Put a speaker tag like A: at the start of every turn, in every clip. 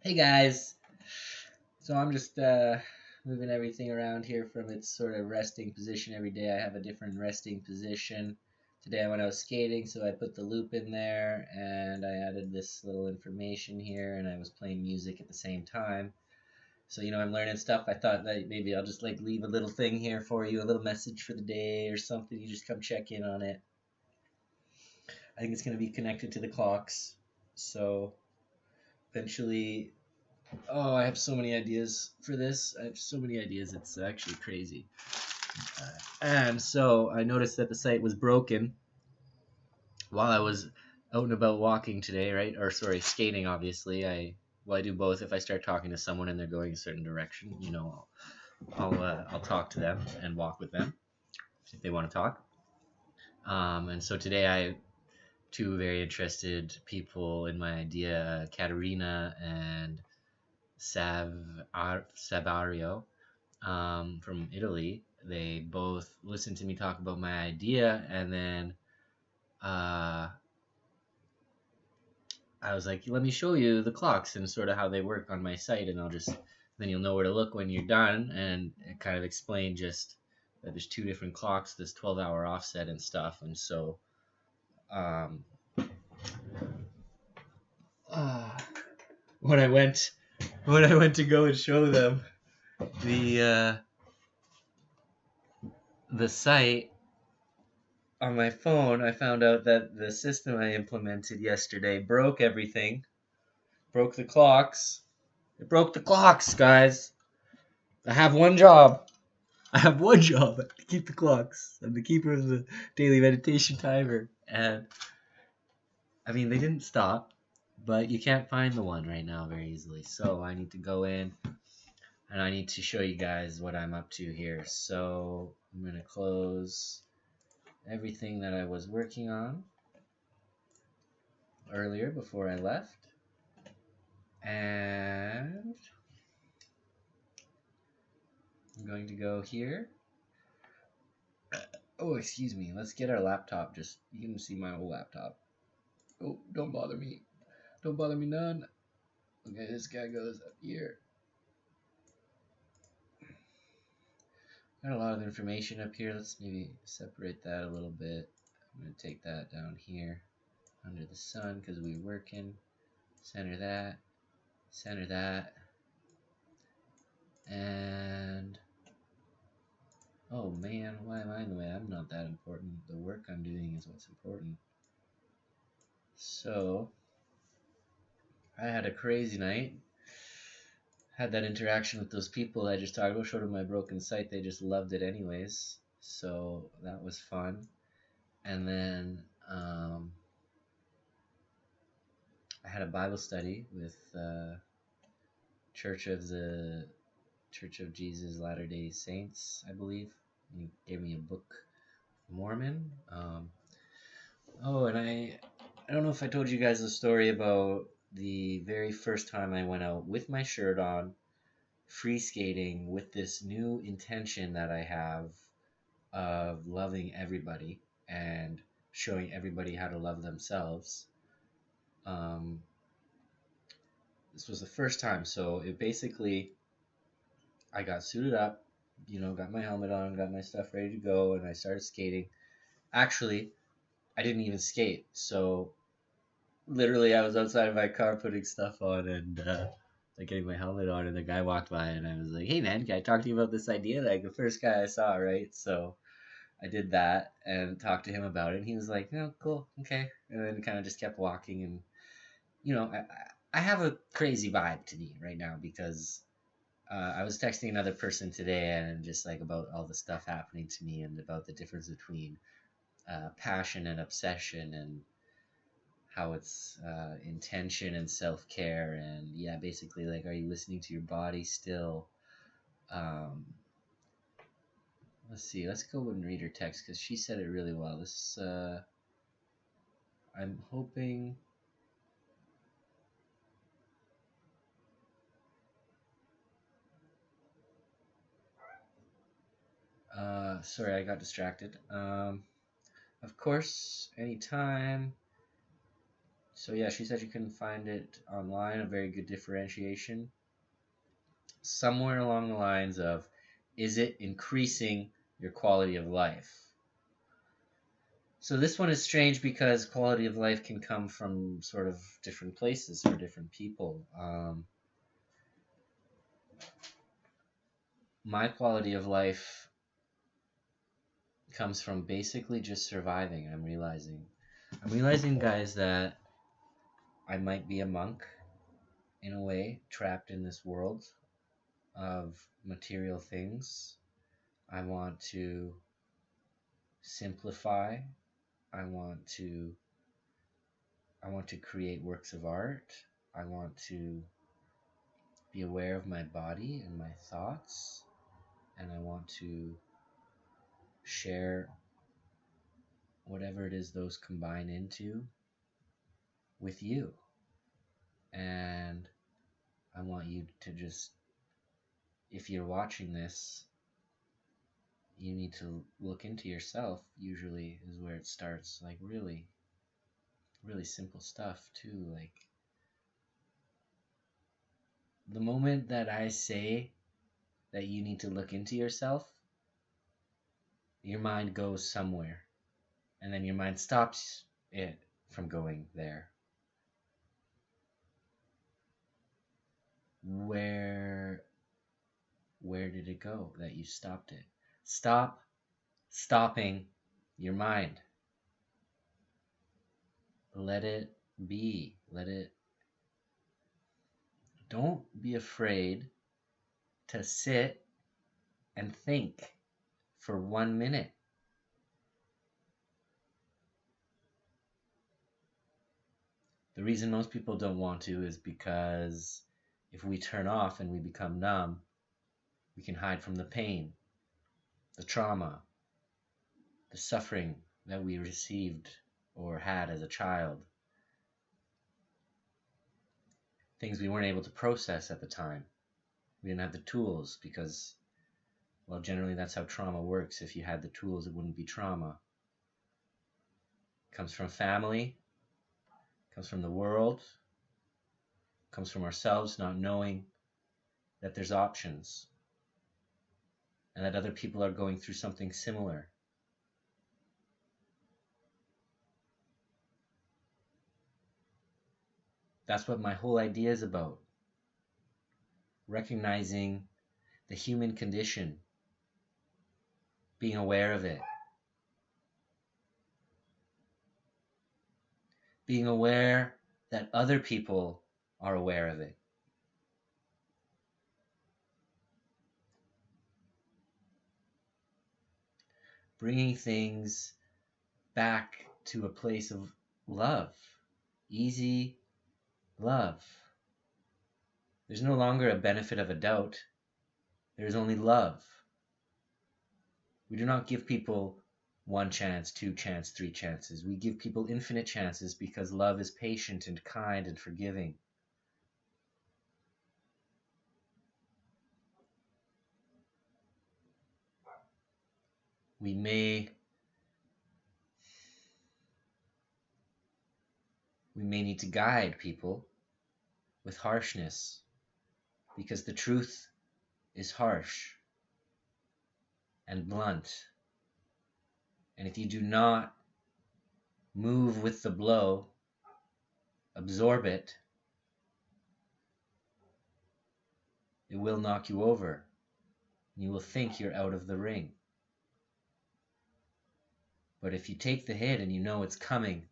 A: Hey guys! So I'm just moving everything around here from its sort of resting position. Every day I have a different resting position. Today I went out skating, so I put the loop in there and I added this little information here and I was playing music at the same time. So, I'm learning stuff. I thought that maybe I'll just like leave a little thing here for you, a little message for the day or something. You just come check in on it. I think it's going to be connected to the clocks. So eventually. Oh, I have so many ideas for this. I have so many ideas. It's actually crazy. And so I noticed that the site was broken while I was out and about walking today, right? Or sorry, skating. Obviously, I do both. If I start talking to someone and they're going a certain direction, I'll talk to them and walk with them if they want to talk. And so today I two very interested people in my idea, Katerina and Savario, from Italy. They both listened to me talk about my idea, and then uh, I was like, "Let me show you the clocks and sort of how they work on my site, and then you'll know where to look when you're done." And it kind of explained just that there's two different clocks, this 12-hour offset and stuff, and so um, uh, when I went to go and show them the uh, the site on my phone, I found out that the system I implemented yesterday broke everything, broke the clocks. It broke the clocks, guys. I have one job. I have one job to keep the clocks. I'm the keeper of the daily meditation timer. And I mean, they didn't stop, but you can't find the one right now very easily. So I need to go in and I need to show you guys what I'm up to here. So I'm going to close everything that I was working on earlier before I left. And I'm going to go here. Oh, excuse me. Let's get our laptop. Just, you can see my whole laptop. Oh, don't bother me. Don't bother me none. Okay, this guy goes up here. Got a lot of information up here. Let's maybe separate that a little bit. I'm going to take that down here under the sun because we're working. Center that. Center that. And oh man, why am I in the way? I'm not that important. The work I'm doing is what's important. So, I had a crazy night. Had that interaction with those people I just talked about, showed them my broken site. They just loved it anyways. So, that was fun. And then I had a Bible study with Church of Jesus Latter-day Saints, I believe. He gave me a book, Mormon. And I don't know if I told you guys the story about the very first time I went out with my shirt on, free skating with this new intention that I have of loving everybody and showing everybody how to love themselves. Um, this was the first time, so it basically, I got suited up, got my helmet on, got my stuff ready to go, and I started skating. Actually, I didn't even skate, so literally I was outside of my car putting stuff on and like getting my helmet on, and the guy walked by and I was like, "Hey man, can I talk to you about this idea?" Like the first guy I saw, right? So I did that and talked to him about it, and he was like, "No, cool, okay," and then kind of just kept walking. And I have a crazy vibe to me right now because I was texting another person today and just like about all the stuff happening to me and about the difference between passion and obsession, and how it's intention and self-care. And yeah, basically, like, are you listening to your body still? um, let's see, let's go and read her text because she said it really well. This I'm hoping. Sorry, I got distracted. Of course, anytime So yeah, she said she couldn't find it online, a very good differentiation. Somewhere along the lines of, is it increasing your quality of life? So this one is strange because quality of life can come from sort of different places for different people. My quality of life comes from basically just surviving. I'm realizing, guys, that I might be a monk in a way, trapped in this world of material things. I want to simplify. I want to I want to create works of art. I want to be aware of my body and my thoughts, and I want to share whatever it is those combine into with you. And I want you to just, if you're watching this, you need to look into yourself, usually is where it starts. Like really, really simple stuff too. Like the moment that I say that you need to look into yourself, your mind goes somewhere. And then your mind stops it from going there. Where did it go that you stopped it? Stop stopping your mind. Let it be. Don't be afraid to sit and think for 1 minute. The reason most people don't want to is because if we turn off and we become numb, we can hide from the pain, the trauma, the suffering that we received or had as a child, things we weren't able to process at the time. We didn't have the tools because, well, generally that's how trauma works. If you had the tools, it wouldn't be trauma. It comes from family, it comes from the world, it comes from ourselves not knowing that there's options and that other people are going through something similar. That's what my whole idea is about. Recognizing the human condition, being aware of it, being aware that other people are aware of it. Bringing things back to a place of love, easy love. There's no longer a benefit of a doubt. There is only love. We do not give people 1 chance, 2 chances, 3 chances. We give people infinite chances because love is patient and kind and forgiving. We may need to guide people with harshness because the truth is harsh and blunt. And if you do not move with the blow, absorb it, it will knock you over. You will think you're out of the ring. But if you take the hit and you know it's coming,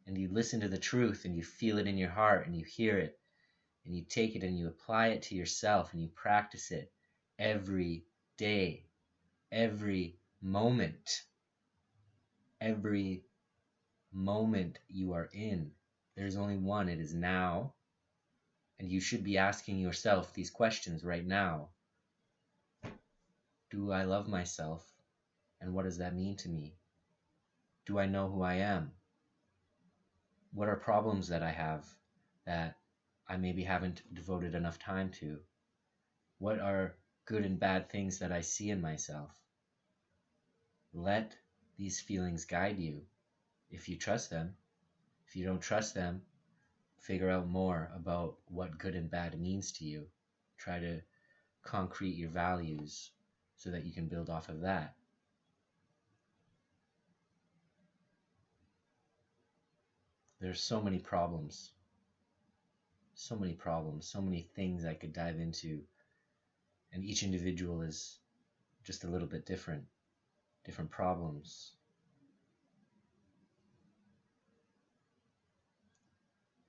A: and you listen to the truth and you feel it in your heart and you hear it, and you take it and you apply it to yourself and you practice it every day, every moment you are in. There's only one, it is now. And you should be asking yourself these questions right now. Do I love myself? And what does that mean to me? Do I know who I am? What are problems that I have that I maybe haven't devoted enough time to? What are good and bad things that I see in myself? Let these feelings guide you if you trust them. If you don't trust them, figure out more about what good and bad means to you. Try to concrete your values so that you can build off of that. There's so many problems, so many things I could dive into, and each individual is just a little bit different problems.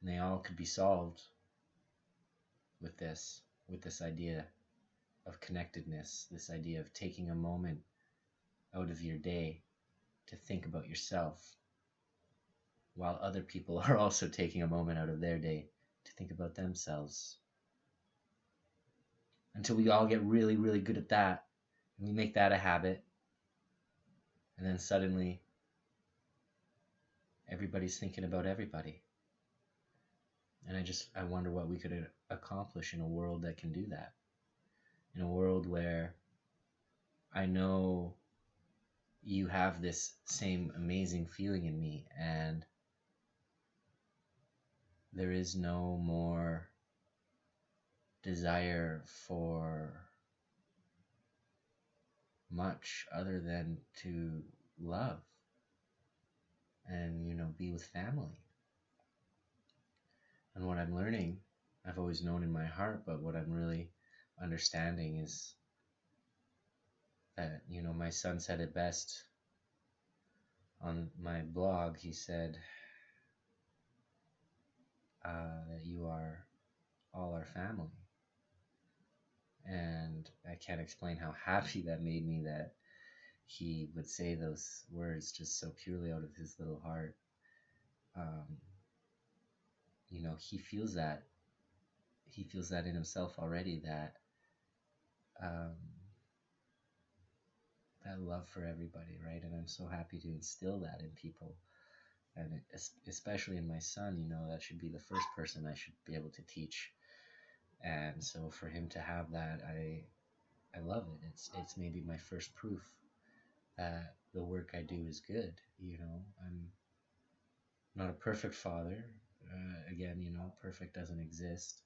A: And they all could be solved with this idea of connectedness, this idea of taking a moment out of your day to think about yourself, while other people are also taking a moment out of their day to think about themselves. Until we all get really, really good at that, and we make that a habit, and then suddenly everybody's thinking about everybody. And I wonder what we could accomplish in a world that can do that. In a world where I know you have this same amazing feeling in me, and there is no more desire for much other than to love and, be with family. And what I'm learning, I've always known in my heart, but what I'm really understanding is that, my son said it best on my blog. He said that you are all our family. And I can't explain how happy that made me, that he would say those words just so purely out of his little heart. He feels that. He feels that in himself already, that that love for everybody, right? And I'm so happy to instill that in people, and especially in my son. That should be the first person I should be able to teach. And so for him to have that, I love it. It's maybe my first proof that the work I do is good. I'm not a perfect father. Again, perfect doesn't exist.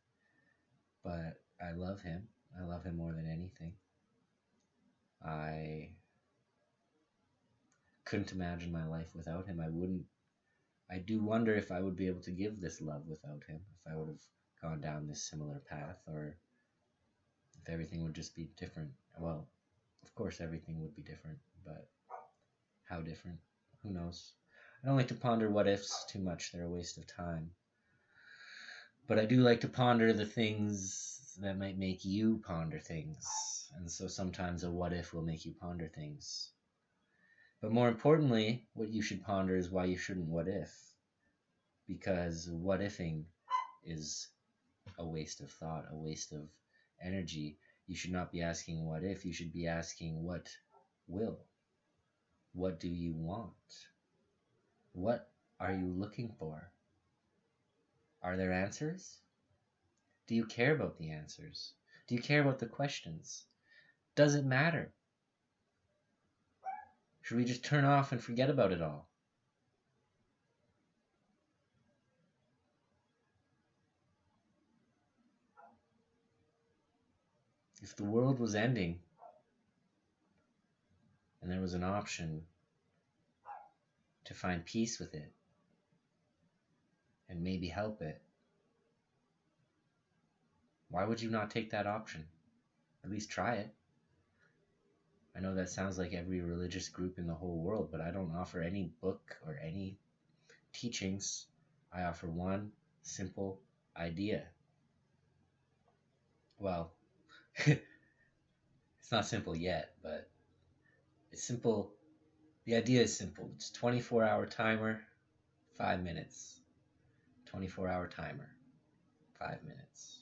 A: But I love him. I love him more than anything. I couldn't imagine my life without him. I do wonder if I would be able to give this love without him, if I would have gone down this similar path, or if everything would just be different. Well, of course everything would be different, but how different? Who knows? I don't like to ponder what ifs too much. They're a waste of time. But I do like to ponder the things that might make you ponder things. And so sometimes a what if will make you ponder things. But more importantly, what you should ponder is why you shouldn't what if. Because what ifing is a waste of thought, a waste of energy. You should not be asking what if, you should be asking what will. What do you want? What are you looking for? Are there answers? Do you care about the answers? Do you care about the questions? Does it matter? Should we just turn off and forget about it all? If the world was ending and there was an option to find peace with it and maybe help it, why would you not take that option? At least try it. I know that sounds like every religious group in the whole world, but I don't offer any book or any teachings. I offer one simple idea. Well, it's not simple yet, but it's simple. The idea is simple. It's 24-hour timer, 5 minutes. 24-hour timer, 5 minutes.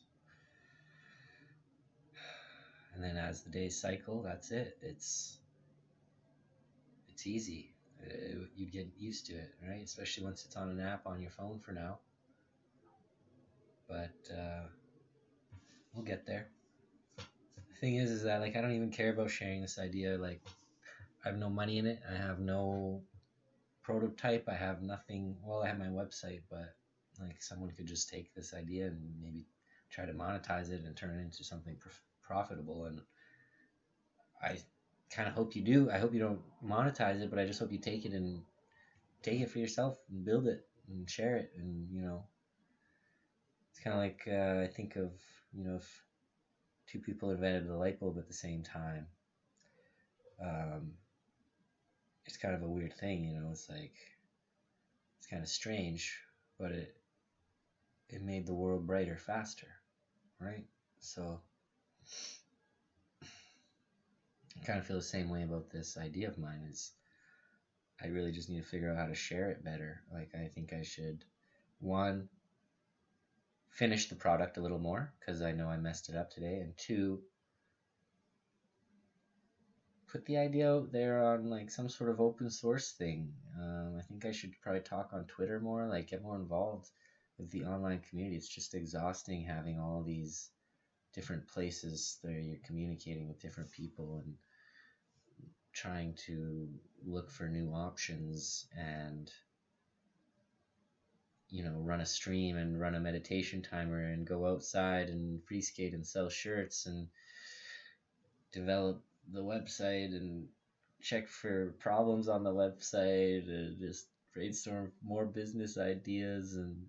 A: And then as the days cycle, that's it. It's easy. You'd get used to it, right? Especially once it's on an app on your phone for now. But we'll get there. The thing is that I don't even care about sharing this idea. I have no money in it. I have no prototype. I have nothing. Well, I have my website, but like someone could just take this idea and maybe try to monetize it and turn it into something profitable. And I kind of hope you do. I hope you don't monetize it, but I just hope you take it for yourself and build it and share it. And it's kind of like I think of if two people invented the light bulb at the same time. Um, it's kind of a weird thing, It's like it's kind of strange, but it made the world brighter faster, right? So I kind of feel the same way about this idea of mine. Is I really just need to figure out how to share it better. Like I think I should, one, finish the product a little more because I know I messed it up today, and two, put the idea out there on like some sort of open source thing. I think I should probably talk on Twitter more, like get more involved with the online community. It's just exhausting having all these different places where you're communicating with different people and trying to look for new options and run a stream and run a meditation timer and go outside and free skate and sell shirts and develop the website and check for problems on the website and just brainstorm more business ideas. And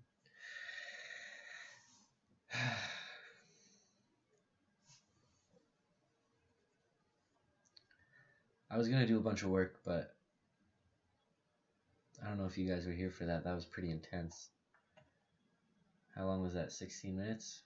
A: I was going to do a bunch of work, but I don't know if you guys were here for that. That was pretty intense. How long was that? 16 minutes?